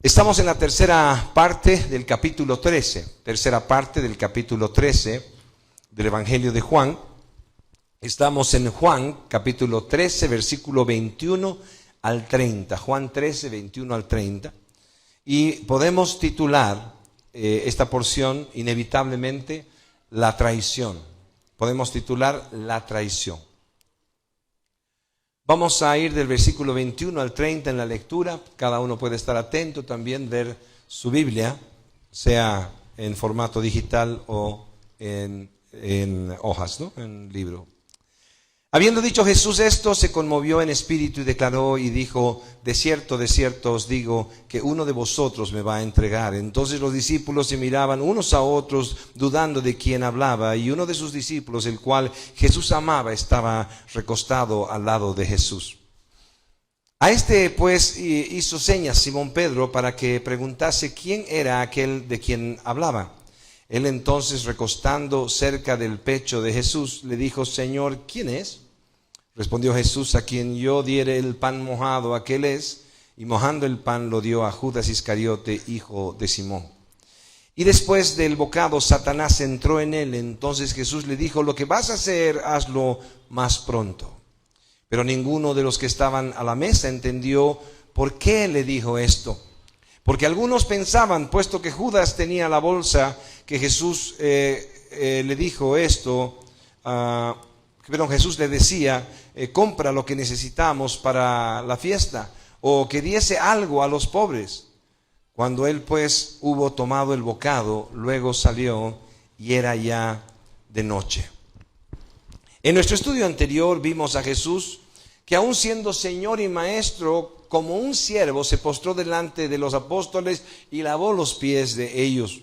Estamos en la tercera parte del capítulo 13, del Evangelio de Juan. Estamos en Juan, capítulo 13, versículo 21 al 30. Juan 13, 21 al 30. Y podemos titular esta porción inevitablemente la traición. Podemos titular la traición. Vamos a ir del versículo 21 al 30 en la lectura. Cada uno puede estar atento también, ver su Biblia, sea en formato digital o en hojas, ¿no? En libro. Habiendo dicho Jesús esto, se conmovió en espíritu y declaró y dijo: de cierto os digo que uno de vosotros me va a entregar. Entonces los discípulos se miraban unos a otros, dudando de quién hablaba, y uno de sus discípulos, el cual Jesús amaba, estaba recostado al lado de Jesús. A este pues hizo señas Simón Pedro para que preguntase quién era aquel de quien hablaba. Él entonces, recostando cerca del pecho de Jesús, le dijo: Señor, ¿quién es? Respondió Jesús: a quien yo diere el pan mojado, aquel es. Y mojando el pan lo dio a Judas Iscariote, hijo de Simón. Y después del bocado Satanás entró en él. Entonces Jesús le dijo: lo que vas a hacer, hazlo más pronto. Pero ninguno de los que estaban a la mesa entendió por qué le dijo esto. Porque algunos pensaban, puesto que Judas tenía la bolsa, que Jesús le dijo esto, Jesús le decía: compra lo que necesitamos para la fiesta, o que diese algo a los pobres. Cuando él pues hubo tomado el bocado, luego salió y era ya de noche. En nuestro estudio anterior vimos a Jesús que, aun siendo Señor y Maestro, como un siervo se postró delante de los apóstoles y lavó los pies de ellos.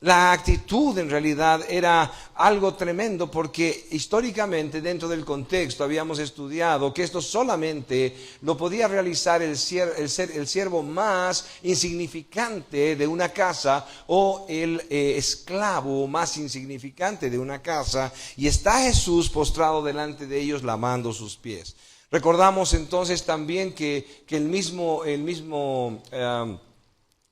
La actitud en realidad era algo tremendo, porque históricamente, dentro del contexto, habíamos estudiado que esto solamente lo podía realizar el siervo más insignificante de una casa, o el esclavo más insignificante de una casa, y está Jesús postrado delante de ellos lavando sus pies. Recordamos entonces también que el mismo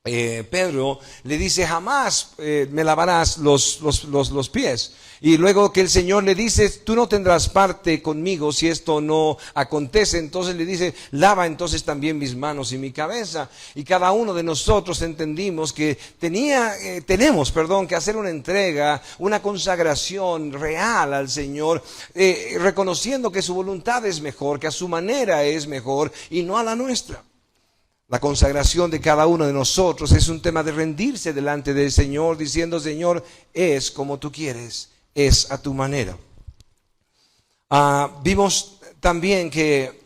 Pedro le dice: jamás me lavarás los pies. Y luego que el Señor le dice: tú no tendrás parte conmigo si esto no acontece. Entonces le dice: lava entonces también mis manos y mi cabeza. Y cada uno de nosotros entendimos que tenemos que hacer una entrega, una consagración real al Señor, reconociendo que su voluntad es mejor, que a su manera es mejor y no a la nuestra. La consagración de cada uno de nosotros es un tema de rendirse delante del Señor, diciendo: Señor, es como tú quieres, es a tu manera. Vimos también que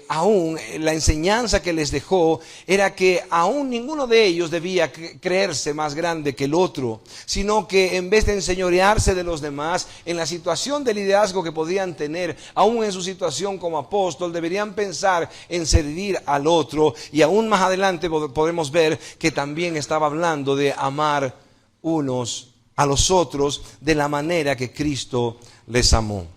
aún la enseñanza que les dejó era que aún ninguno de ellos debía creerse más grande que el otro, sino que en vez de enseñorearse de los demás, en la situación de liderazgo que podían tener, aún en su situación como apóstol, deberían pensar en servir al otro. Y aún más adelante podemos ver que también estaba hablando de amar unos a los otros de la manera que Cristo les amó.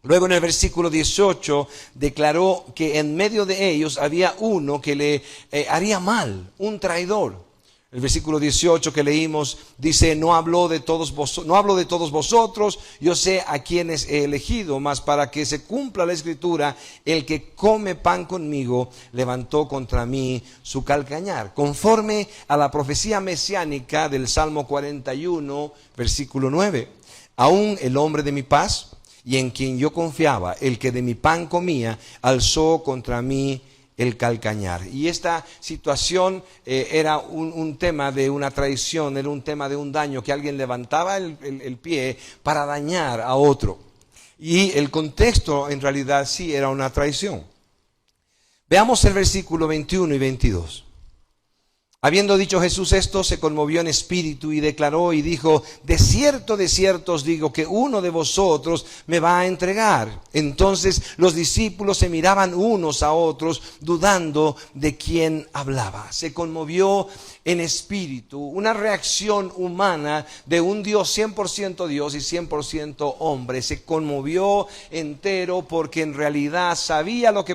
Luego en el versículo 18 declaró que en medio de ellos había uno que le haría mal, un traidor. El versículo 18 que leímos dice: no hablo de todos vosotros, yo sé a quienes he elegido, mas para que se cumpla la escritura, el que come pan conmigo levantó contra mí su calcañar. Conforme a la profecía mesiánica del Salmo 41, versículo 9. Aún el hombre de mi paz, y en quien yo confiaba, el que de mi pan comía, alzó contra mí el calcañar. Y esta situación era un tema de una traición, era un tema de un daño, que alguien levantaba el pie para dañar a otro. Y el contexto en realidad sí era una traición. Veamos el versículo 21 y 22. Habiendo dicho Jesús esto, se conmovió en espíritu y declaró y dijo: de cierto os digo que uno de vosotros me va a entregar. Entonces los discípulos se miraban unos a otros, dudando de quién hablaba. Se conmovió en espíritu, una reacción humana de un Dios 100% Dios y 100% hombre. Se conmovió entero porque en realidad sabía lo que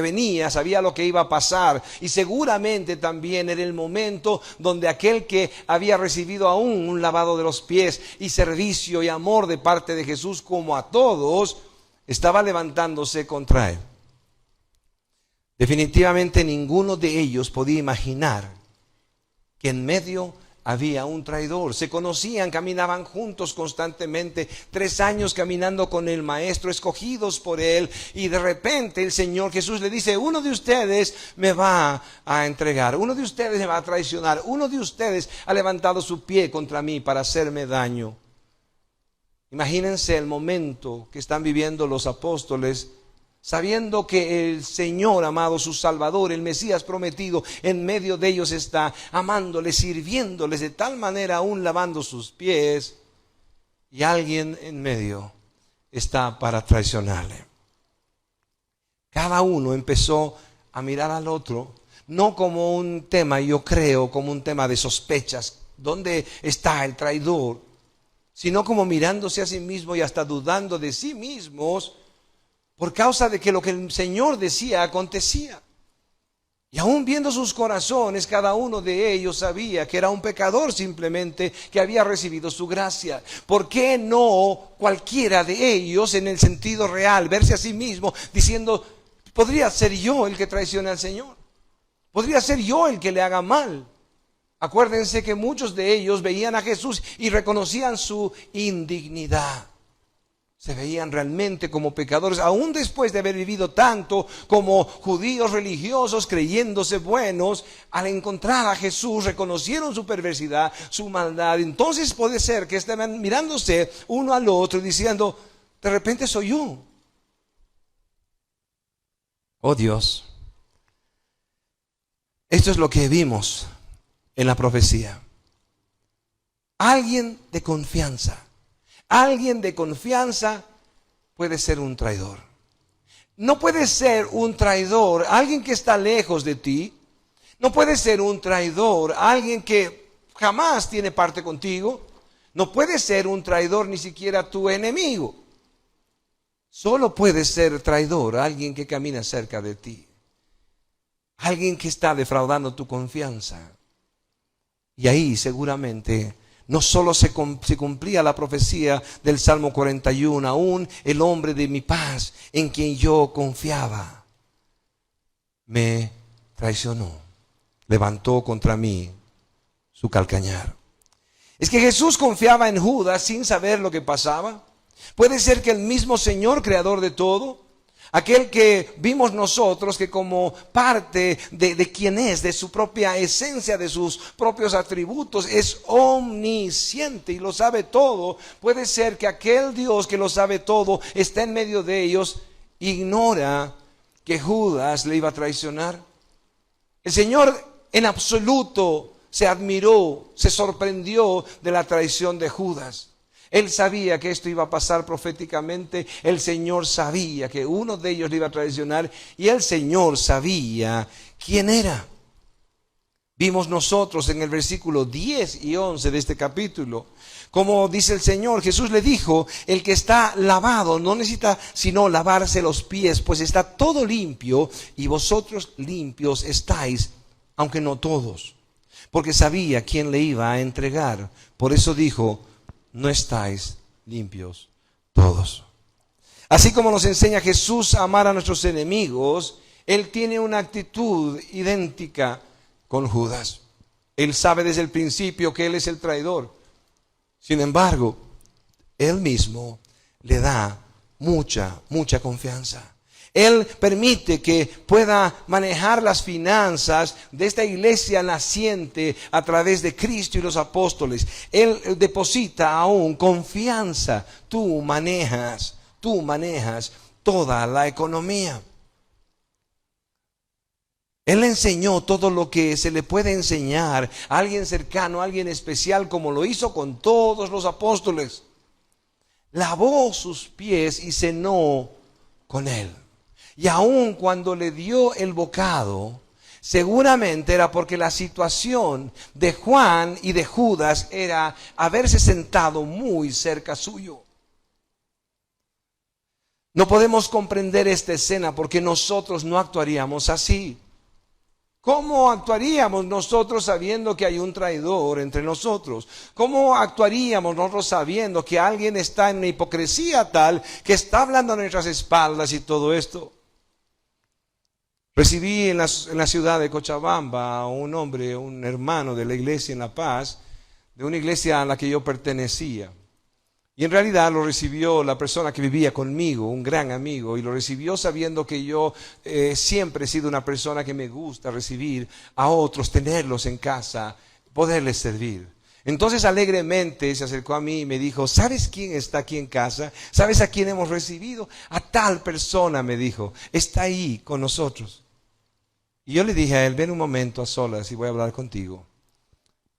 venía, sabía lo que iba a pasar. Y seguramente también era el momento donde aquel que había recibido aún un lavado de los pies y servicio y amor de parte de Jesús como a todos, estaba levantándose contra él. Definitivamente ninguno de ellos podía imaginar que en medio había un traidor. Se conocían, caminaban juntos constantemente, 3 años caminando con el maestro, escogidos por él, y de repente el Señor Jesús le dice: uno de ustedes me va a entregar, uno de ustedes me va a traicionar, uno de ustedes ha levantado su pie contra mí para hacerme daño. Imagínense el momento que están viviendo los apóstoles, sabiendo que el Señor amado, su Salvador, el Mesías prometido, en medio de ellos está, amándoles, sirviéndoles de tal manera, aún lavando sus pies, y alguien en medio está para traicionarle. Cada uno empezó a mirar al otro, no como un tema, yo creo, como un tema de sospechas, ¿dónde está el traidor? Sino como mirándose a sí mismo y hasta dudando de sí mismos, por causa de que lo que el Señor decía acontecía. Y aún viendo sus corazones, cada uno de ellos sabía que era un pecador simplemente que había recibido su gracia. ¿Por qué no cualquiera de ellos en el sentido real verse a sí mismo diciendo: podría ser yo el que traicione al Señor? ¿Podría ser yo el que le haga mal? Acuérdense que muchos de ellos veían a Jesús y reconocían su indignidad. Se veían realmente como pecadores, aún después de haber vivido tanto como judíos religiosos, creyéndose buenos. Al encontrar a Jesús, reconocieron su perversidad, su maldad. Entonces puede ser que estaban mirándose uno al otro y diciendo: de repente soy yo. Oh Dios, esto es lo que vimos en la profecía. Alguien de confianza. Alguien de confianza puede ser un traidor. No puede ser un traidor alguien que está lejos de ti. No puede ser un traidor alguien que jamás tiene parte contigo. No puede ser un traidor ni siquiera tu enemigo. Solo puede ser traidor alguien que camina cerca de ti. Alguien que está defraudando tu confianza. Y ahí seguramente no solo se cumplía la profecía del Salmo 41, aún el hombre de mi paz, en quien yo confiaba, me traicionó, levantó contra mí su calcañar. Es que Jesús confiaba en Judas sin saber lo que pasaba. Puede ser que el mismo Señor, creador de todo, aquel que vimos nosotros, que como parte de quien es, de su propia esencia, de sus propios atributos, es omnisciente y lo sabe todo. Puede ser que aquel Dios que lo sabe todo está en medio de ellos, ignora que Judas le iba a traicionar. El Señor en absoluto se admiró, se sorprendió de la traición de Judas. Él sabía que esto iba a pasar proféticamente. El Señor sabía que uno de ellos le iba a traicionar y el Señor sabía quién era. Vimos nosotros en el versículo 10 y 11 de este capítulo, como dice el Señor, Jesús le dijo: el que está lavado no necesita sino lavarse los pies, pues está todo limpio, y vosotros limpios estáis, aunque no todos. Porque sabía quién le iba a entregar. Por eso dijo: no estáis limpios todos. Así como nos enseña Jesús a amar a nuestros enemigos, Él tiene una actitud idéntica con Judas. Él sabe desde el principio que Él es el traidor. Sin embargo, Él mismo le da mucha confianza. Él permite que pueda manejar las finanzas de esta iglesia naciente a través de Cristo y los apóstoles. Él deposita aún confianza. Tú manejas toda la economía. Él le enseñó todo lo que se le puede enseñar a alguien cercano, a alguien especial, como lo hizo con todos los apóstoles. Lavó sus pies y cenó con él. Y aun cuando le dio el bocado, Seguramente era porque la situación de Juan y de Judas era haberse sentado muy cerca suyo. No podemos comprender esta escena porque nosotros no actuaríamos así. ¿Cómo actuaríamos nosotros sabiendo que hay un traidor entre nosotros? ¿Cómo actuaríamos nosotros sabiendo que alguien está en una hipocresía tal que está hablando a nuestras espaldas y todo esto? Recibí en la ciudad de Cochabamba a un hombre, un hermano de la iglesia en La Paz, de una iglesia a la que yo pertenecía. Y en realidad lo recibió la persona que vivía conmigo, un gran amigo, y lo recibió sabiendo que yo siempre he sido una persona que me gusta recibir a otros, tenerlos en casa, poderles servir. Entonces alegremente se acercó a mí y me dijo, ¿sabes quién está aquí en casa? ¿Sabes a quién hemos recibido? A tal persona, me dijo, está ahí con nosotros. Y yo le dije a él, ven un momento a solas y voy a hablar contigo.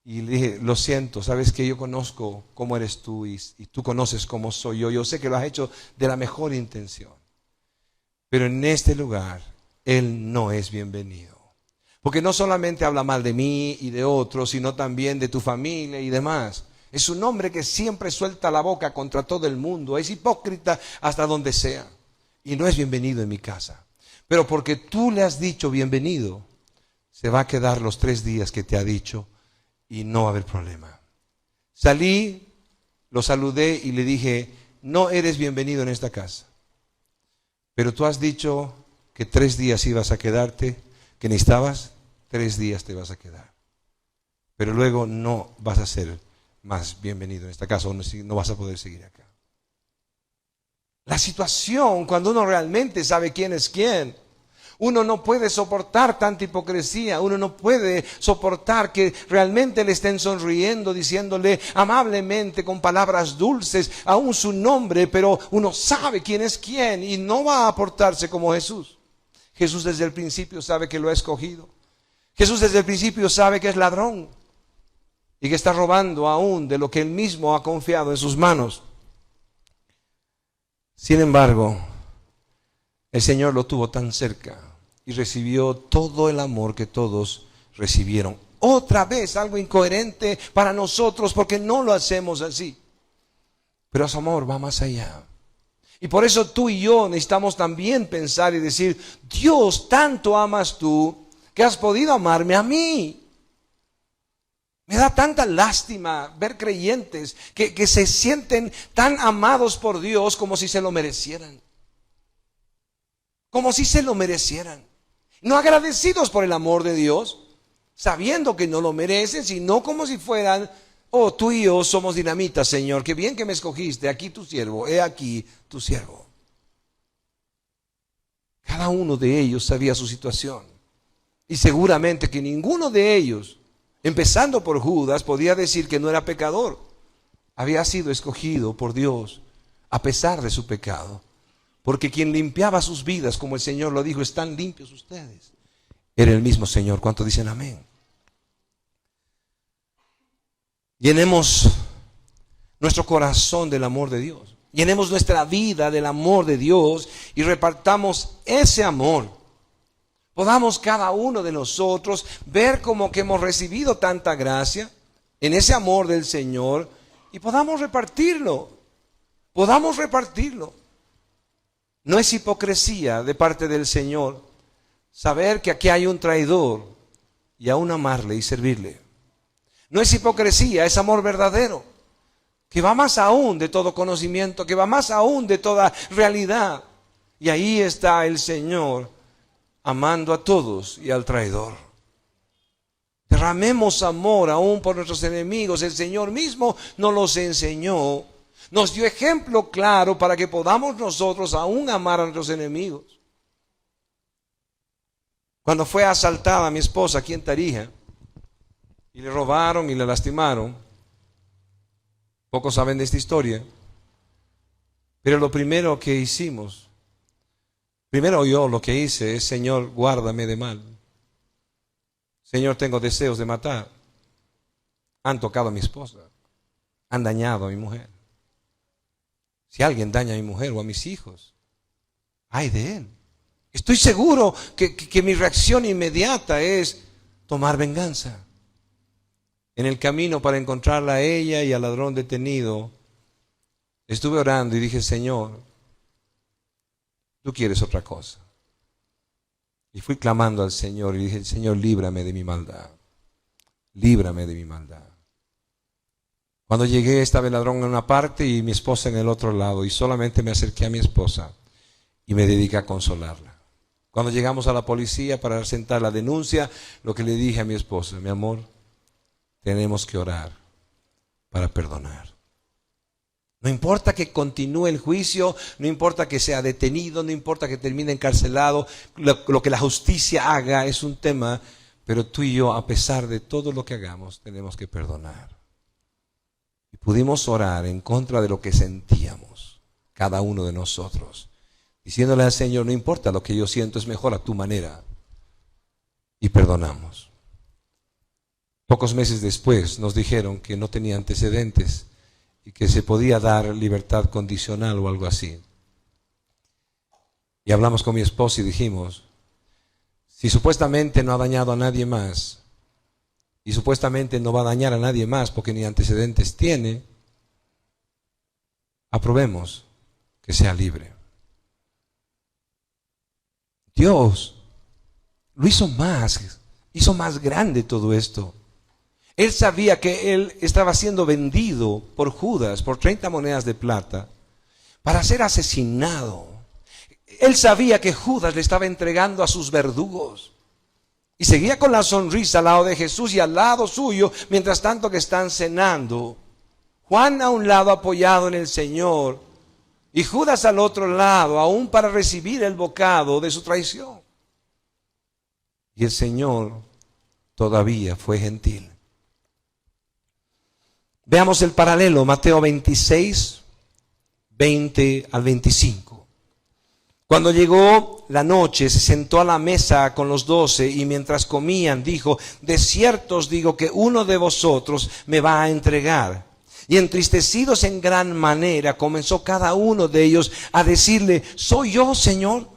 Y le dije, lo siento, sabes que yo conozco cómo eres tú y tú conoces cómo soy yo. Yo sé que lo has hecho de la mejor intención. Pero en este lugar, él no es bienvenido. Porque no solamente habla mal de mí y de otros, sino también de tu familia y demás. Es un hombre que siempre suelta la boca contra todo el mundo. Es hipócrita hasta donde sea. Y no es bienvenido en mi casa. Pero porque tú le has dicho bienvenido, se va a quedar los 3 días que te ha dicho y no va a haber problema. Salí, lo saludé y le dije, no eres bienvenido en esta casa. Pero tú has dicho que 3 días ibas a quedarte, que necesitabas, 3 días te vas a quedar. Pero luego no vas a ser más bienvenido en esta casa, o no vas a poder seguir acá. La situación, cuando uno realmente sabe quién es quién, uno no puede soportar tanta hipocresía, uno no puede soportar que realmente le estén sonriendo, diciéndole amablemente con palabras dulces, aún su nombre, pero uno sabe quién es quién y no va a portarse como Jesús. Jesús desde el principio sabe que lo ha escogido. Jesús desde el principio sabe que es ladrón y que está robando aún de lo que él mismo ha confiado en sus manos. Sin embargo, el Señor lo tuvo tan cerca y recibió todo el amor que todos recibieron. Otra vez algo incoherente para nosotros porque no lo hacemos así. Pero su amor va más allá. Y por eso tú y yo necesitamos también pensar y decir, Dios, tanto amas tú que has podido amarme a mí. Me da tanta lástima ver creyentes que se sienten tan amados por Dios como si se lo merecieran. Como si se lo merecieran. No agradecidos por el amor de Dios, sabiendo que no lo merecen, sino como si fueran, oh, tú y yo somos dinamita, Señor, qué bien que me escogiste, aquí tu siervo, he aquí tu siervo. Cada uno de ellos sabía su situación. Y seguramente que ninguno de ellos, empezando por Judas, podía decir que no era pecador. Había sido escogido por Dios a pesar de su pecado. Porque quien limpiaba sus vidas, como el Señor lo dijo, están limpios ustedes. Era el mismo Señor. ¿Cuántos dicen amén? Llenemos nuestro corazón del amor de Dios. Llenemos nuestra vida del amor de Dios y repartamos ese amor. Podamos cada uno de nosotros ver como que hemos recibido tanta gracia en ese amor del Señor y podamos repartirlo. Podamos repartirlo. No es hipocresía de parte del Señor saber que aquí hay un traidor y aún amarle y servirle. No es hipocresía, es amor verdadero, que va más aún de todo conocimiento, que va más aún de toda realidad. Y ahí está el Señor amando a todos y al traidor. Derramemos amor aún por nuestros enemigos. El Señor mismo nos los enseñó. Nos dio ejemplo claro para que podamos nosotros aún amar a nuestros enemigos. Cuando fue asaltada mi esposa aquí en Tarija y le robaron y le lastimaron, pocos saben de esta historia, pero lo primero que hicimos, primero yo lo que hice es, Señor, guárdame de mal. Señor, tengo deseos de matar. Han tocado a mi esposa, han dañado a mi mujer. Si alguien daña a mi mujer o a mis hijos, ay de él. Estoy seguro que mi reacción inmediata es tomar venganza. En el camino para encontrarla a ella y al ladrón detenido, estuve orando y dije, Señor, tú quieres otra cosa. Y fui clamando al Señor y dije, Señor, líbrame de mi maldad. Líbrame de mi maldad. Cuando llegué estaba el ladrón en una parte y mi esposa en el otro lado, y solamente me acerqué a mi esposa y me dediqué a consolarla. Cuando llegamos a la policía para presentar la denuncia, lo que le dije a mi esposa, mi amor, tenemos que orar para perdonar. No importa que continúe el juicio, no importa que sea detenido, no importa que termine encarcelado, lo que la justicia haga es un tema, pero tú y yo, a pesar de todo lo que hagamos, tenemos que perdonar. Y pudimos orar en contra de lo que sentíamos, cada uno de nosotros, diciéndole al Señor, no importa lo que yo siento, es mejor a tu manera. Y perdonamos. Pocos meses después nos dijeron que no tenía antecedentes y que se podía dar libertad condicional o algo así. Y hablamos con mi esposa y dijimos, si supuestamente no ha dañado a nadie más y supuestamente no va a dañar a nadie más porque ni antecedentes tiene, aprobemos que sea libre. Dios lo hizo más grande todo esto. Él sabía que él estaba siendo vendido por Judas por 30 monedas de plata para ser asesinado. Él sabía que Judas le estaba entregando a sus verdugos. Y seguía con la sonrisa al lado de Jesús y al lado suyo, mientras tanto que están cenando. Juan a un lado apoyado en el Señor y Judas al otro lado, aún para recibir el bocado de su traición. Y el Señor todavía fue gentil. Veamos el paralelo, Mateo 26, 20 al 25. Cuando llegó la noche, se sentó a la mesa con los 12 y mientras comían dijo, de cierto os digo que uno de vosotros me va a entregar. Y entristecidos en gran manera, comenzó cada uno de ellos a decirle, ¿soy yo, Señor?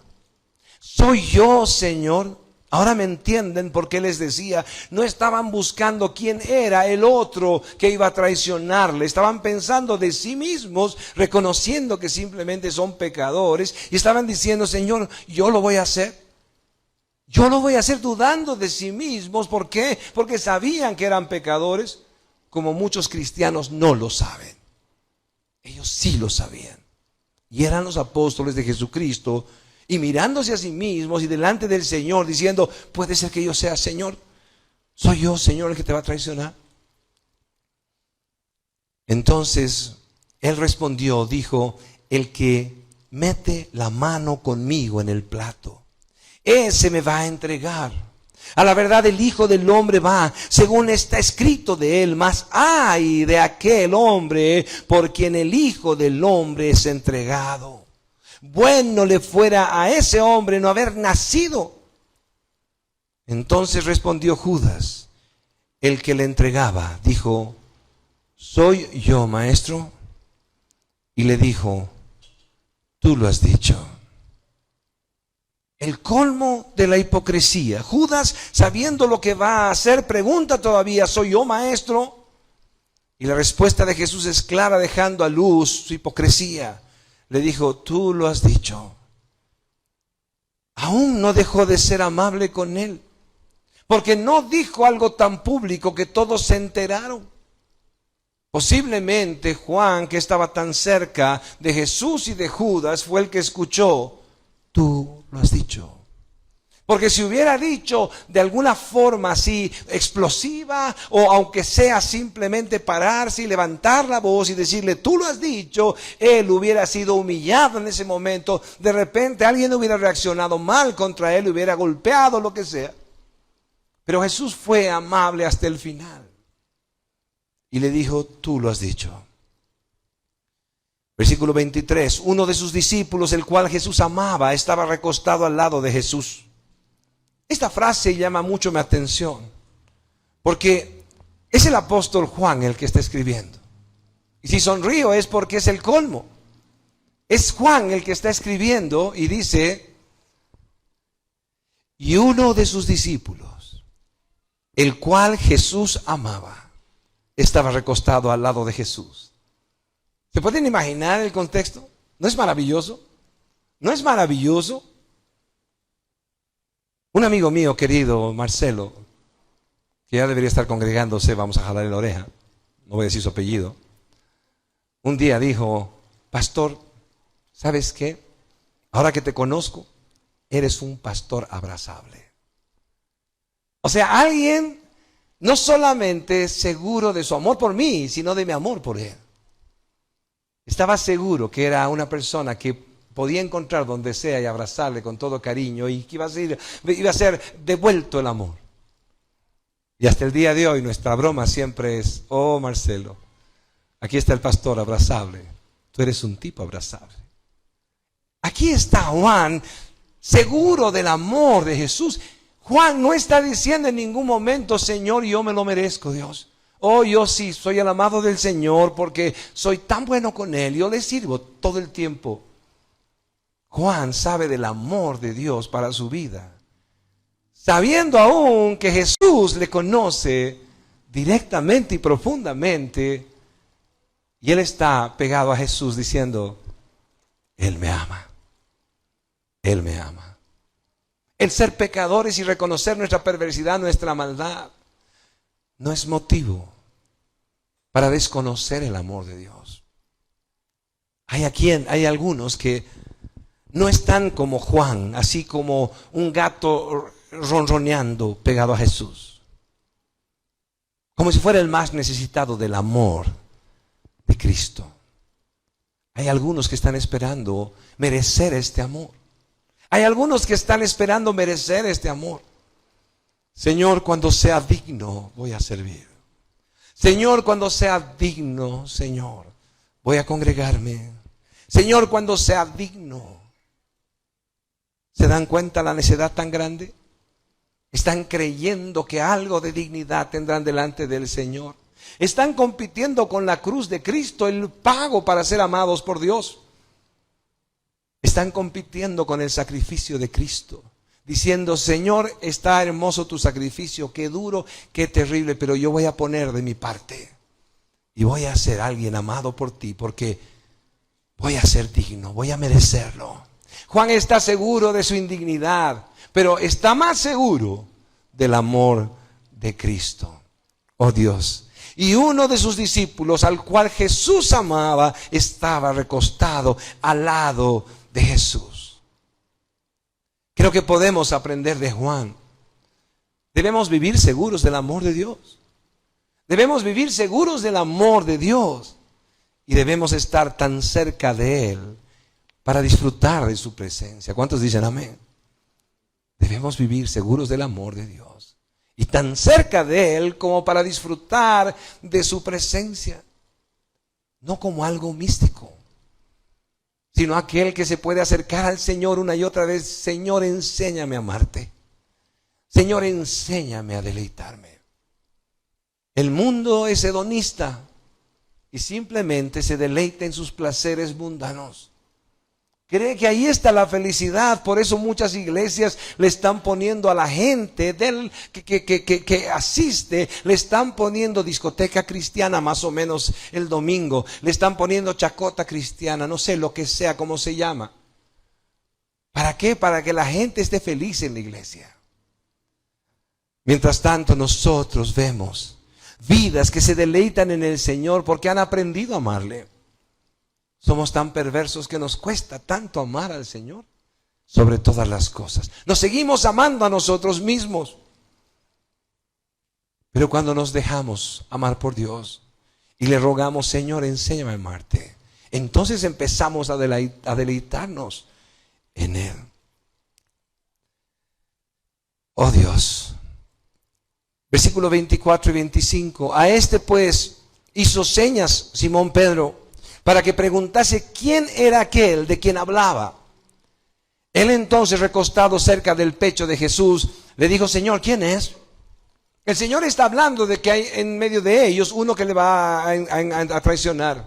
¿Soy yo, Señor? Ahora me entienden por qué les decía, no estaban buscando quién era el otro que iba a traicionarle, estaban pensando de sí mismos, reconociendo que simplemente son pecadores y estaban diciendo, Señor, yo lo voy a hacer. Yo lo voy a hacer dudando de sí mismos. ¿Por qué? Porque sabían que eran pecadores, como muchos cristianos no lo saben. Ellos sí lo sabían. Y eran los apóstoles de Jesucristo, y mirándose a sí mismos y delante del Señor, diciendo, puede ser que yo sea Señor. ¿Soy yo, Señor, el que te va a traicionar? Entonces, él respondió, dijo, el que mete la mano conmigo en el plato, ese me va a entregar. A la verdad el Hijo del Hombre va, según está escrito de él, mas ay de aquel hombre por quien el Hijo del Hombre es entregado. Bueno le fuera a ese hombre no haber nacido. Entonces respondió Judas, el que le entregaba, dijo, ¿soy yo, maestro? Y le dijo, tú lo has dicho. El colmo de la hipocresía. Judas, sabiendo lo que va a hacer, pregunta todavía, ¿soy yo, maestro? Y la respuesta de Jesús es clara, dejando a luz su hipocresía. Le dijo, tú lo has dicho. Aún no dejó de ser amable con él, porque no dijo algo tan público que todos se enteraron. Posiblemente Juan, que estaba tan cerca de Jesús y de Judas, fue el que escuchó, tú lo has dicho. Porque si hubiera dicho de alguna forma así explosiva, o aunque sea simplemente pararse y levantar la voz y decirle, tú lo has dicho, él hubiera sido humillado en ese momento. De repente alguien hubiera reaccionado mal contra él, hubiera golpeado, lo que sea. Pero Jesús fue amable hasta el final. Y le dijo, tú lo has dicho. Versículo 23, uno de sus discípulos, el cual Jesús amaba, estaba recostado al lado de Jesús. Esta frase llama mucho mi atención, porque es el apóstol Juan el que está escribiendo. Y si sonrío es porque es el colmo. Es Juan el que está escribiendo y dice, Y uno de sus discípulos, el cual Jesús amaba, estaba recostado al lado de Jesús. ¿Se pueden imaginar el contexto? ¿No es maravilloso? ¿No es maravilloso? Un amigo mío querido, Marcelo, que ya debería estar congregándose, vamos a jalarle la oreja, no voy a decir su apellido, un día dijo: pastor, ¿sabes qué? Ahora que te conozco, eres un pastor abrazable. O sea, alguien no solamente seguro de su amor por mí, sino de mi amor por él. Estaba seguro que era una persona que podía encontrar donde sea y abrazarle con todo cariño, y que iba a ser devuelto el amor. Y hasta el día de hoy nuestra broma siempre es: oh Marcelo, aquí está el pastor abrazable, tú eres un tipo abrazable. Aquí está Juan, seguro del amor de Jesús. Juan no está diciendo en ningún momento: Señor, yo me lo merezco, Dios. Oh, yo sí soy el amado del Señor porque soy tan bueno con Él, yo le sirvo todo el tiempo. Juan sabe del amor de Dios para su vida, sabiendo aún que Jesús le conoce directamente y profundamente, y él está pegado a Jesús diciendo: Él me ama, Él me ama. El ser pecadores y reconocer nuestra perversidad, nuestra maldad, no es motivo para desconocer el amor de Dios. Hay algunos que no están como Juan, así como un gato ronroneando pegado a Jesús, como si fuera el más necesitado del amor de Cristo. Hay algunos que están esperando merecer este amor. Hay algunos que están esperando merecer este amor. Señor, cuando sea digno, voy a servir. Señor, cuando sea digno, Señor, voy a congregarme. Señor, cuando sea digno. ¿Se dan cuenta la necedad tan grande? Están creyendo que algo de dignidad tendrán delante del Señor. Están compitiendo con la cruz de Cristo, el pago para ser amados por Dios. Están compitiendo con el sacrificio de Cristo, diciendo: Señor, está hermoso tu sacrificio, qué duro, qué terrible, pero yo voy a poner de mi parte y voy a ser alguien amado por ti, porque voy a ser digno, voy a merecerlo. Juan está seguro de su indignidad, pero está más seguro del amor de Cristo. Oh Dios. Y uno de sus discípulos, al cual Jesús amaba, estaba recostado al lado de Jesús. Creo que podemos aprender de Juan. Debemos vivir seguros del amor de Dios. Debemos vivir seguros del amor de Dios. Y debemos estar tan cerca de Él para disfrutar de su presencia. ¿Cuántos dicen amén? Debemos vivir seguros del amor de Dios y tan cerca de Él como para disfrutar de su presencia. No como algo místico, sino aquel que se puede acercar al Señor una y otra vez. Señor, enséñame a amarte. Señor, enséñame a deleitarme. El mundo es hedonista y simplemente se deleita en sus placeres mundanos. Cree que ahí está la felicidad. Por eso muchas iglesias le están poniendo a la gente que asiste, le están poniendo discoteca cristiana más o menos el domingo, le están poniendo chacota cristiana, no sé lo que sea, cómo se llama. ¿Para qué? Para que la gente esté feliz en la iglesia. Mientras tanto, nosotros vemos vidas que se deleitan en el Señor porque han aprendido a amarle. Somos tan perversos que nos cuesta tanto amar al Señor sobre todas las cosas. Nos seguimos amando a nosotros mismos. Pero cuando nos dejamos amar por Dios y le rogamos: Señor, enséñame a amarte, entonces empezamos a deleitarnos en Él. Oh Dios. Versículos 24 y 25. A este pues hizo señas Simón Pedro para que preguntase quién era aquel de quien hablaba. Él entonces, recostado cerca del pecho de Jesús, le dijo: Señor, ¿quién es? El Señor está hablando de que hay en medio de ellos uno que le va a traicionar.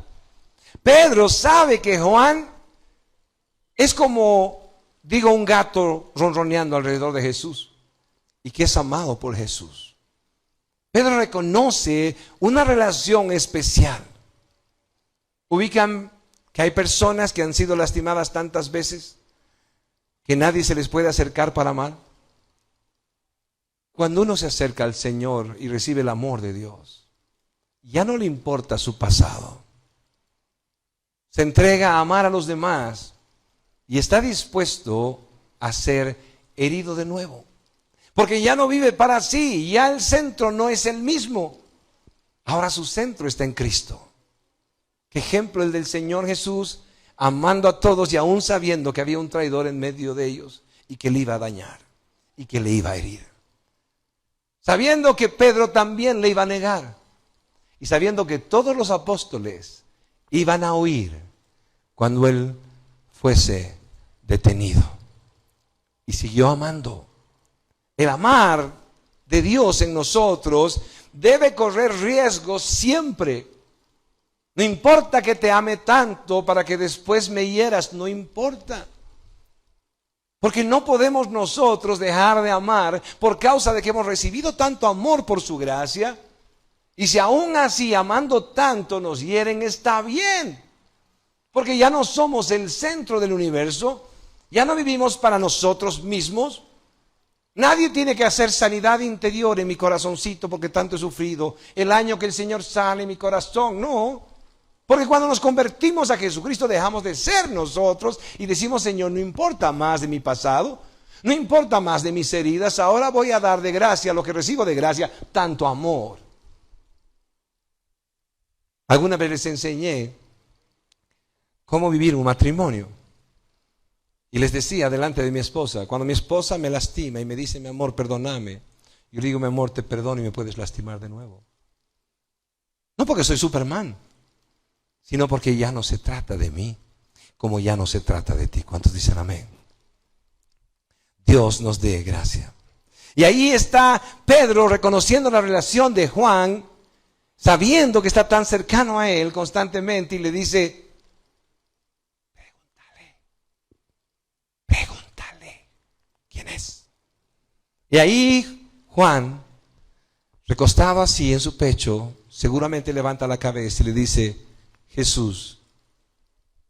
Pedro sabe que Juan es como digo, un gato ronroneando alrededor de Jesús y que es amado por Jesús. Pedro reconoce una relación especial. Ubican que hay personas que han sido lastimadas tantas veces que nadie se les puede acercar para amar. Cuando uno se acerca al Señor y recibe el amor de Dios, ya no le importa su pasado. Se entrega a amar a los demás y está dispuesto a ser herido de nuevo. Porque ya no vive para sí, ya el centro no es el mismo. Ahora su centro está en Cristo. Qué ejemplo el del Señor Jesús, amando a todos y aún sabiendo que había un traidor en medio de ellos y que le iba a dañar y que le iba a herir. Sabiendo que Pedro también le iba a negar y sabiendo que todos los apóstoles iban a huir cuando él fuese detenido. Y siguió amando. El amar de Dios en nosotros debe correr riesgos siempre. No importa que te ame tanto para que después me hieras, no importa. Porque no podemos nosotros dejar de amar por causa de que hemos recibido tanto amor por su gracia. Y si aún así, amando tanto, nos hieren, está bien. Porque ya no somos el centro del universo, ya no vivimos para nosotros mismos. Nadie tiene que hacer sanidad interior en mi corazoncito porque tanto he sufrido. El año que el Señor sale en mi corazón, no. Porque cuando nos convertimos a Jesucristo dejamos de ser nosotros y decimos, Señor, no importa más de mi pasado, no importa más de mis heridas, ahora voy a dar de gracia lo que recibo de gracia, tanto amor. Alguna vez les enseñé cómo vivir un matrimonio. Y les decía delante de mi esposa, cuando mi esposa me lastima y me dice, mi amor, perdóname, yo le digo, mi amor, te perdono y me puedes lastimar de nuevo. No porque soy Superman, sino porque ya no se trata de mí, como ya no se trata de ti. ¿Cuántos dicen amén? Dios nos dé gracia. Y ahí está Pedro reconociendo la relación de Juan, sabiendo que está tan cercano a él constantemente, y le dice, pregúntale, ¿quién es? Y ahí Juan, recostado así en su pecho, seguramente levanta la cabeza y le dice, Jesús,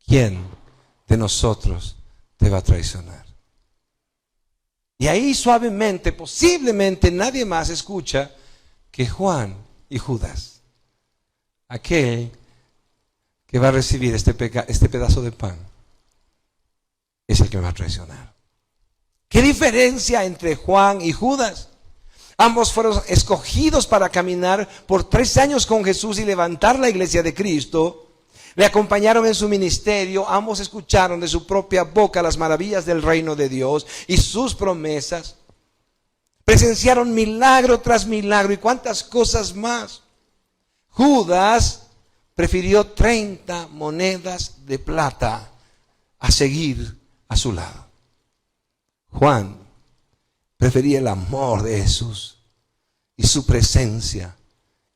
¿quién de nosotros te va a traicionar? Y ahí suavemente, posiblemente nadie más escucha que Juan y Judas, aquel que va a recibir este pedazo de pan, es el que me va a traicionar. ¿Qué diferencia entre Juan y Judas? Ambos fueron escogidos para caminar por 3 años con Jesús y levantar la iglesia de Cristo. Le acompañaron en su ministerio, ambos escucharon de su propia boca las maravillas del reino de Dios y sus promesas. Presenciaron milagro tras milagro y cuántas cosas más. Judas prefirió 30 monedas de plata a seguir a su lado. Juan prefería el amor de Jesús y su presencia,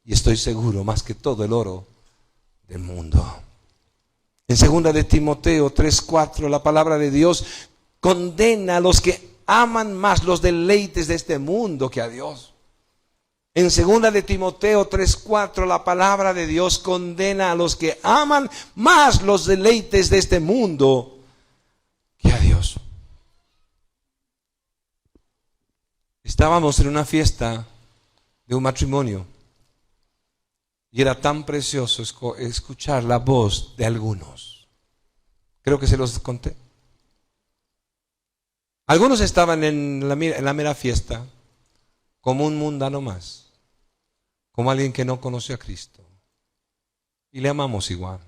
y estoy seguro, más que todo el oro del mundo. En 2 de Timoteo 3:4, la palabra de Dios condena a los que aman más los deleites de este mundo que a Dios. En 2 de Timoteo 3:4, la palabra de Dios condena a los que aman más los deleites de este mundo que a Dios. Estábamos en una fiesta de un matrimonio y era tan precioso escuchar la voz de algunos. Creo que se los conté. Algunos estaban en la mera fiesta como un mundano más, como alguien que no conoció a Cristo. Y le amamos igual.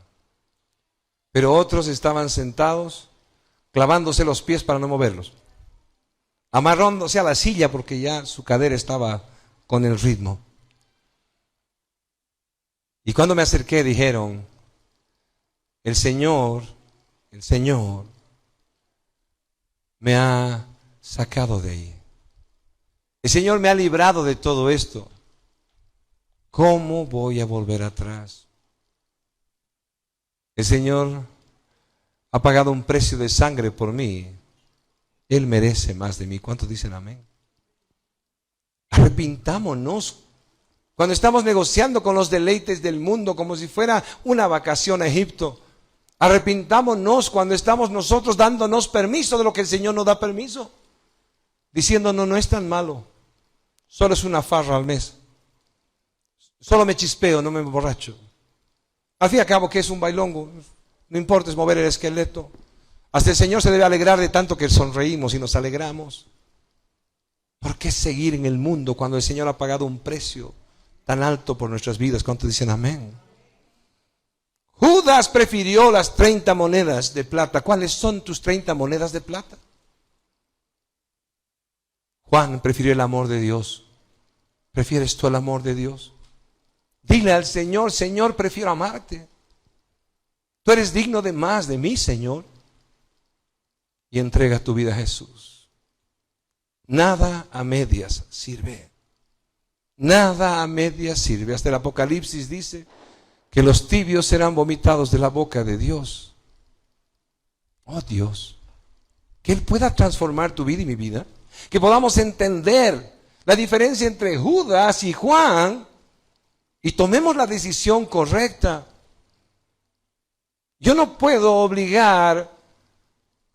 Pero otros estaban sentados, clavándose los pies para no moverlos, amarrándose a la silla porque ya su cadera estaba con el ritmo. Y cuando me acerqué dijeron, el Señor me ha sacado de ahí. El Señor me ha librado de todo esto. ¿Cómo voy a volver atrás? El Señor ha pagado un precio de sangre por mí. Él merece más de mí. ¿Cuántos dicen amén? Arrepintámonos cuando estamos negociando con los deleites del mundo como si fuera una vacación a Egipto. Arrepintámonos cuando estamos nosotros dándonos permiso de lo que el Señor nos da permiso, diciendo no es tan malo, solo es una farra al mes, solo me chispeo, no me emborracho. Al fin y al cabo, ¿qué es un bailongo? No importa, es mover el esqueleto. Hasta el Señor se debe alegrar de tanto que sonreímos y nos alegramos. ¿Por qué seguir en el mundo cuando el Señor ha pagado un precio tan alto por nuestras vidas? ¿Cuántos dicen amén? Judas prefirió las 30 monedas de plata. ¿Cuáles son tus 30 monedas de plata? Juan prefirió el amor de Dios. ¿Prefieres tú el amor de Dios? Dile al Señor, Señor, prefiero amarte. Tú eres digno de más de mí, Señor. Y entrega tu vida a Jesús. Nada a medias sirve. Nada a medias sirve. Hasta el Apocalipsis dice que los tibios serán vomitados de la boca de Dios. Oh Dios, que Él pueda transformar tu vida y mi vida. Que podamos entender la diferencia entre Judas y Juan y tomemos la decisión correcta. Yo no puedo obligar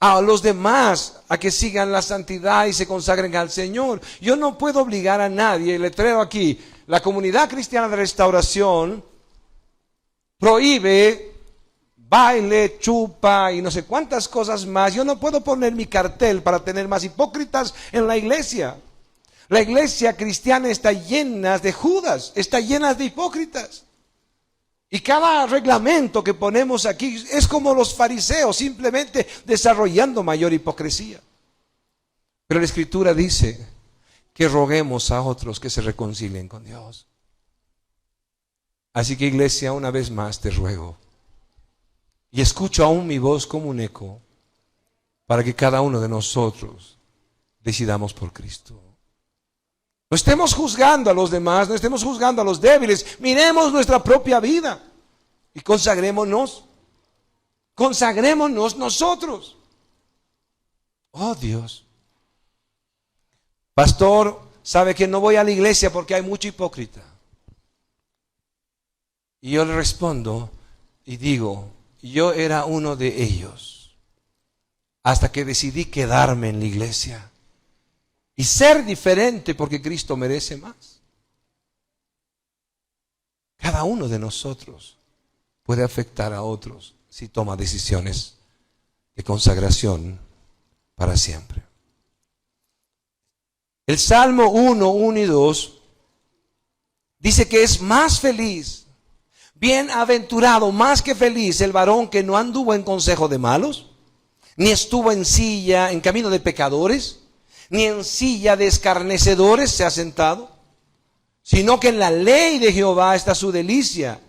a los demás a que sigan la santidad y se consagren al Señor. Yo no puedo obligar a nadie. Le traigo aquí, la Comunidad Cristiana de Restauración prohíbe baile, chupa y no sé cuántas cosas más. Yo no puedo poner mi cartel para tener más hipócritas en la iglesia. La iglesia cristiana está llena de Judas, está llena de hipócritas. Y cada reglamento que ponemos aquí es como los fariseos, simplemente desarrollando mayor hipocresía. Pero la Escritura dice que roguemos a otros que se reconcilien con Dios. Así que, iglesia, una vez más te ruego, y escucho aún mi voz como un eco, para que cada uno de nosotros decidamos por Cristo. No estemos juzgando a los demás, no estemos juzgando a los débiles. Miremos nuestra propia vida y consagrémonos nosotros. Oh Dios. Pastor, sabe que no voy a la iglesia porque hay mucho hipócrita. Y yo le respondo y digo, yo era uno de ellos hasta que decidí quedarme en la iglesia y ser diferente porque Cristo merece más. Cada uno de nosotros puede afectar a otros si toma decisiones de consagración para siempre. El Salmo 1, 1 y 2 dice que es más feliz, bienaventurado, más que feliz el varón que no anduvo en consejo de malos, ni estuvo en camino de pecadores, ni en silla de escarnecedores se ha sentado, sino que en la ley de Jehová está su delicia,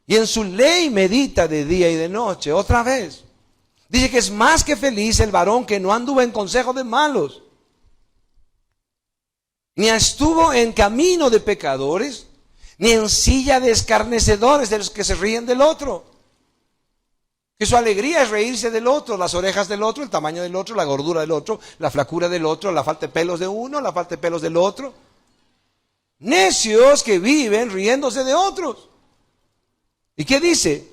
y en su ley medita de día y de noche. Otra vez, dice que es más que feliz el varón que no anduvo en consejo de malos, ni estuvo en camino de pecadores, ni en silla de escarnecedores, de los que se ríen del otro. Que su alegría es reírse del otro, las orejas del otro, el tamaño del otro, la gordura del otro, la flacura del otro, la falta de pelos de uno, la falta de pelos del otro. Necios que viven riéndose de otros. ¿Y qué dice?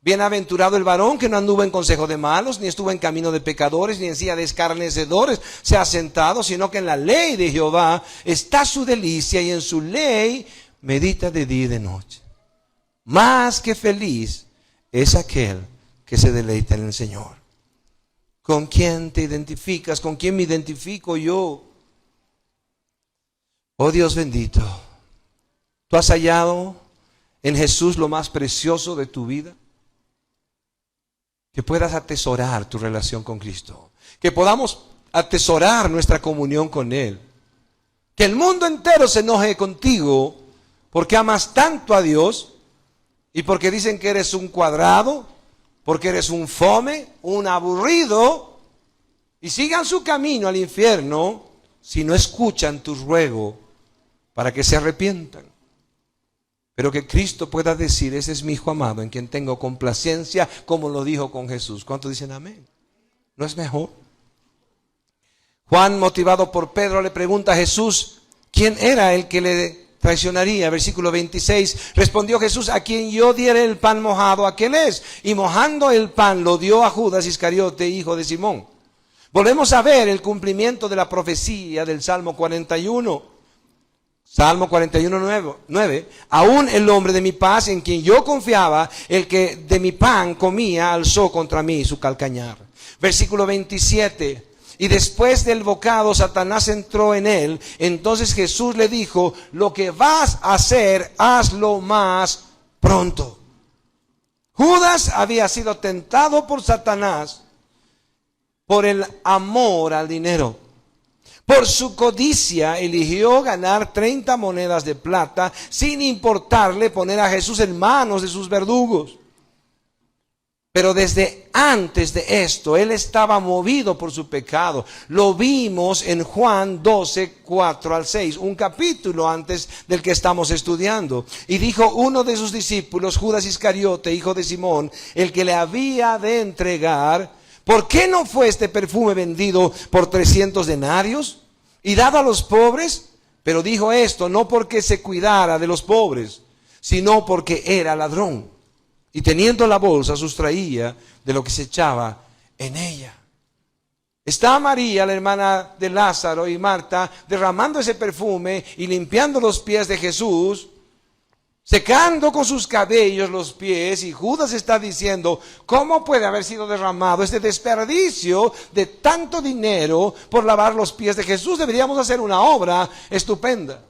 Bienaventurado el varón que no anduvo en consejo de malos, ni estuvo en camino de pecadores, ni en silla de escarnecedores se ha sentado, sino que en la ley de Jehová está su delicia, y en su ley medita de día y de noche. Más que feliz es aquel que se deleita en el Señor. ¿Con quién te identificas? ¿Con quién me identifico yo? Oh Dios bendito, ¿tú has hallado en Jesús lo más precioso de tu vida? Que puedas atesorar tu relación con Cristo, que podamos atesorar nuestra comunión con Él, que el mundo entero se enoje contigo porque amas tanto a Dios y porque dicen que eres un cuadrado, porque eres un fome, un aburrido, y sigan su camino al infierno si no escuchan tu ruego para que se arrepientan. Pero que Cristo pueda decir, ese es mi hijo amado en quien tengo complacencia, como lo dijo con Jesús. ¿Cuántos dicen amén? ¿No es mejor? Juan, motivado por Pedro, le pregunta a Jesús quién era el que le traicionaría. Versículo 26, respondió Jesús: a quien yo diere el pan mojado, aquel es. Y mojando el pan lo dio a Judas Iscariote, hijo de Simón. Volvemos a ver el cumplimiento de la profecía del Salmo 41. Salmo 41, 9. Aún el hombre de mi paz, en quien yo confiaba, el que de mi pan comía, alzó contra mí su calcañar. Versículo 27. Y después del bocado Satanás entró en él. Entonces Jesús le dijo: lo que vas a hacer, hazlo más pronto. Judas había sido tentado por Satanás por el amor al dinero. Por su codicia eligió ganar 30 monedas de plata sin importarle poner a Jesús en manos de sus verdugos. Pero desde antes de esto, él estaba movido por su pecado. Lo vimos en Juan 12, 4 al 6, un capítulo antes del que estamos estudiando. Y dijo uno de sus discípulos, Judas Iscariote, hijo de Simón, el que le había de entregar: ¿por qué no fue este perfume vendido por 300 denarios y dado a los pobres? Pero dijo esto no porque se cuidara de los pobres, sino porque era ladrón. Y teniendo la bolsa, sustraía de lo que se echaba en ella. Está María, la hermana de Lázaro, y Marta derramando ese perfume y limpiando los pies de Jesús, secando con sus cabellos los pies. Y Judas está diciendo: ¿cómo puede haber sido derramado este desperdicio de tanto dinero por lavar los pies de Jesús? Deberíamos hacer una obra estupenda.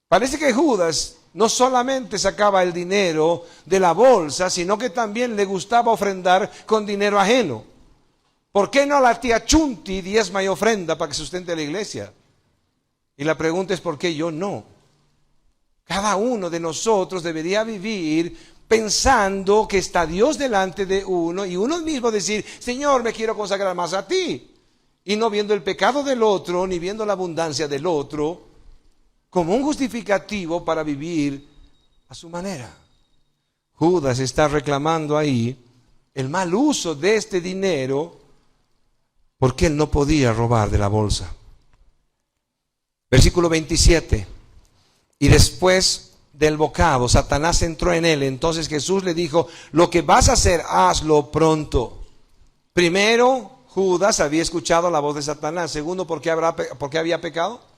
Parece que Judas no solamente sacaba el dinero de la bolsa, sino que también le gustaba ofrendar con dinero ajeno. ¿Por qué no la tía Chunti diezma y ofrenda para que sustente la iglesia? Y la pregunta es: ¿por qué yo no? Cada uno de nosotros debería vivir pensando que está Dios delante de uno y uno mismo decir: Señor, me quiero consagrar más a ti. Y no viendo el pecado del otro, ni viendo la abundancia del otro como un justificativo para vivir a su manera. Judas está reclamando ahí el mal uso de este dinero porque él no podía robar de la bolsa. Versículo 27. Y después del bocado, Satanás entró en él. Entonces Jesús le dijo: lo que vas a hacer, hazlo pronto. Primero, Judas había escuchado la voz de Satanás. Segundo, ¿por qué había pecado?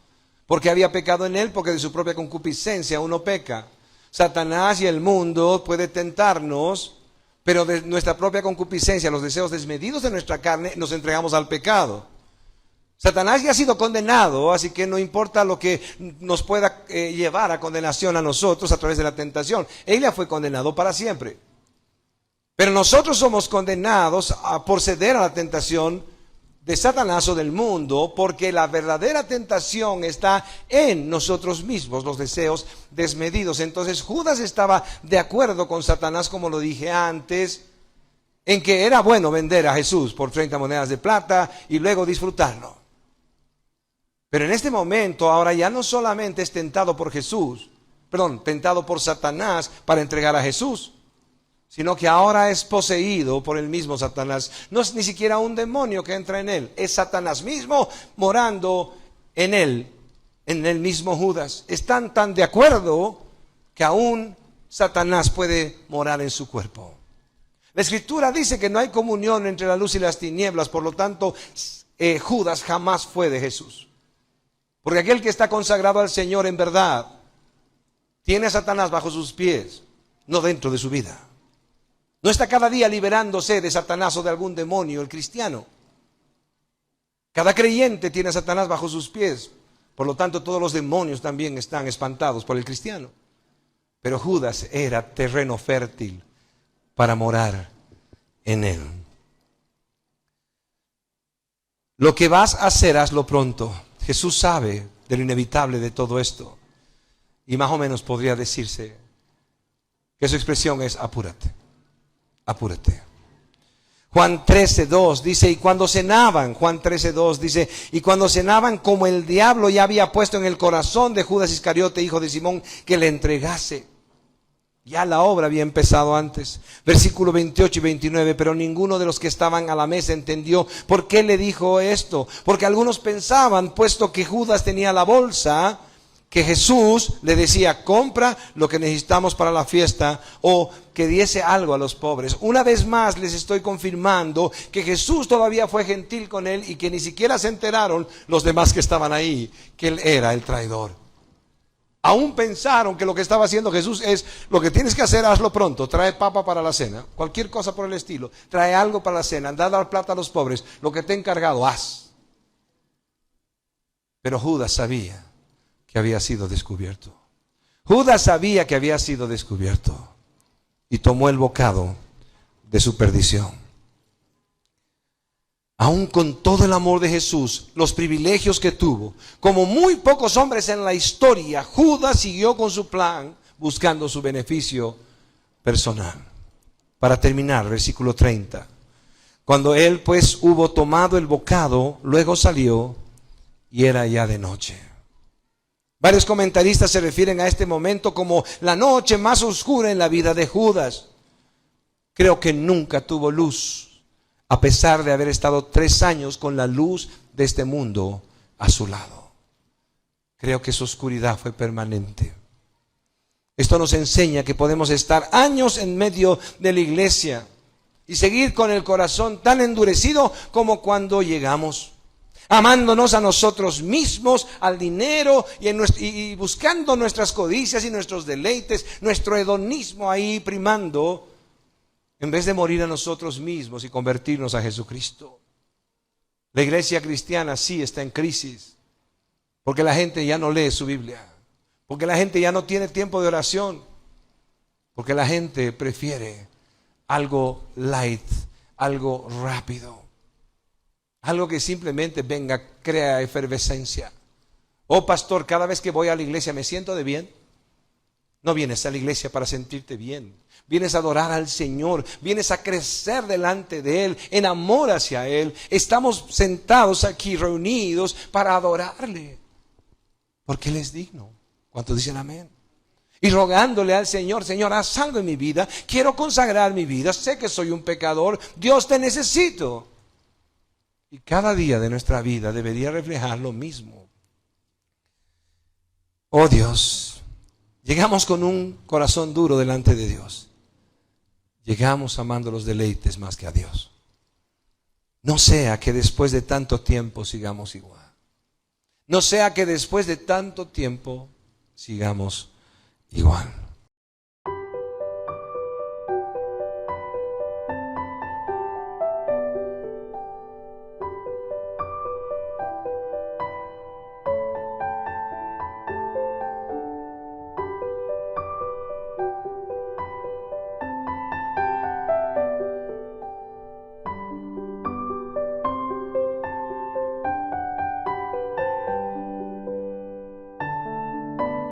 Porque había pecado en él, porque de su propia concupiscencia uno peca. Satanás y el mundo puede tentarnos, pero de nuestra propia concupiscencia, los deseos desmedidos de nuestra carne, nos entregamos al pecado. Satanás ya ha sido condenado, así que no importa lo que nos pueda llevar a condenación a nosotros a través de la tentación. Él ya fue condenado para siempre. Pero nosotros somos condenados por ceder a la tentación de Satanás o del mundo, porque la verdadera tentación está en nosotros mismos, los deseos desmedidos. Entonces Judas estaba de acuerdo con Satanás, como lo dije antes, en que era bueno vender a Jesús por 30 monedas de plata y luego disfrutarlo. Pero en este momento ahora ya no solamente es tentado por tentado por Satanás para entregar a Jesús, sino que ahora es poseído por el mismo Satanás. No es ni siquiera un demonio que entra en él, es Satanás mismo morando en él, en el mismo Judas. Están tan de acuerdo que aún Satanás puede morar en su cuerpo. La Escritura dice que no hay comunión entre la luz y las tinieblas, por lo tanto Judas jamás fue de Jesús. Porque aquel que está consagrado al Señor en verdad tiene a Satanás bajo sus pies, no dentro de su vida. No está cada día liberándose de Satanás o de algún demonio el cristiano. Cada creyente tiene a Satanás bajo sus pies. Por lo tanto, todos los demonios también están espantados por el cristiano. Pero Judas era terreno fértil para morar en él. Lo que vas a hacer, hazlo pronto. Jesús sabe de lo inevitable de todo esto. Y más o menos podría decirse que su expresión es: apúrate. Apúrate. Juan 13:2 dice: y cuando cenaban, Juan 13:2 dice: y cuando cenaban, como el diablo ya había puesto en el corazón de Judas Iscariote, hijo de Simón, que le entregase. Ya la obra había empezado antes. Versículo 28 y 29, pero ninguno de los que estaban a la mesa entendió por qué le dijo esto. Porque algunos pensaban, puesto que Judas tenía la bolsa, que Jesús le decía, compra lo que necesitamos para la fiesta, o que diese algo a los pobres. Una vez más les estoy confirmando que Jesús todavía fue gentil con él y que ni siquiera se enteraron los demás que estaban ahí, que él era el traidor. Aún pensaron que lo que estaba haciendo Jesús es, lo que tienes que hacer, hazlo pronto, trae papa para la cena, cualquier cosa por el estilo, trae algo para la cena, anda a dar plata a los pobres, lo que te he encargado, haz. Pero Judas sabía que había sido descubierto. Judas sabía que había sido descubierto y tomó el bocado de su perdición. Aún con todo el amor de Jesús, los privilegios que tuvo, como muy pocos hombres en la historia, Judas siguió con su plan buscando su beneficio personal. Para terminar, versículo 30. Cuando él pues hubo tomado el bocado, luego salió y era ya de noche. Varios comentaristas se refieren a este momento como la noche más oscura en la vida de Judas. Creo que nunca tuvo luz, a pesar de haber estado 3 años con la luz de este mundo a su lado. Creo que su oscuridad fue permanente. Esto nos enseña que podemos estar años en medio de la iglesia y seguir con el corazón tan endurecido como cuando llegamos, amándonos a nosotros mismos, al dinero y buscando nuestras codicias y nuestros deleites, nuestro hedonismo ahí primando, en vez de morir a nosotros mismos y convertirnos a Jesucristo. La iglesia cristiana sí está en crisis, porque la gente ya no lee su Biblia, porque la gente ya no tiene tiempo de oración, porque la gente prefiere algo light, algo rápido, algo que simplemente venga, crea efervescencia. Oh pastor, cada vez que voy a la iglesia me siento de bien. No vienes a la iglesia para sentirte bien. Vienes a adorar al Señor. Vienes a crecer delante de Él, en amor hacia Él. Estamos sentados aquí reunidos para adorarle, porque Él es digno. ¿Cuántos dicen amén? Y rogándole al Señor, Señor, haz algo en mi vida. Quiero consagrar mi vida. Sé que soy un pecador. Dios, te necesito. Y cada día de nuestra vida debería reflejar lo mismo. Oh Dios, llegamos con un corazón duro delante de Dios. Llegamos amando los deleites más que a Dios. No sea que después de tanto tiempo sigamos igual. No sea que después de tanto tiempo sigamos igual.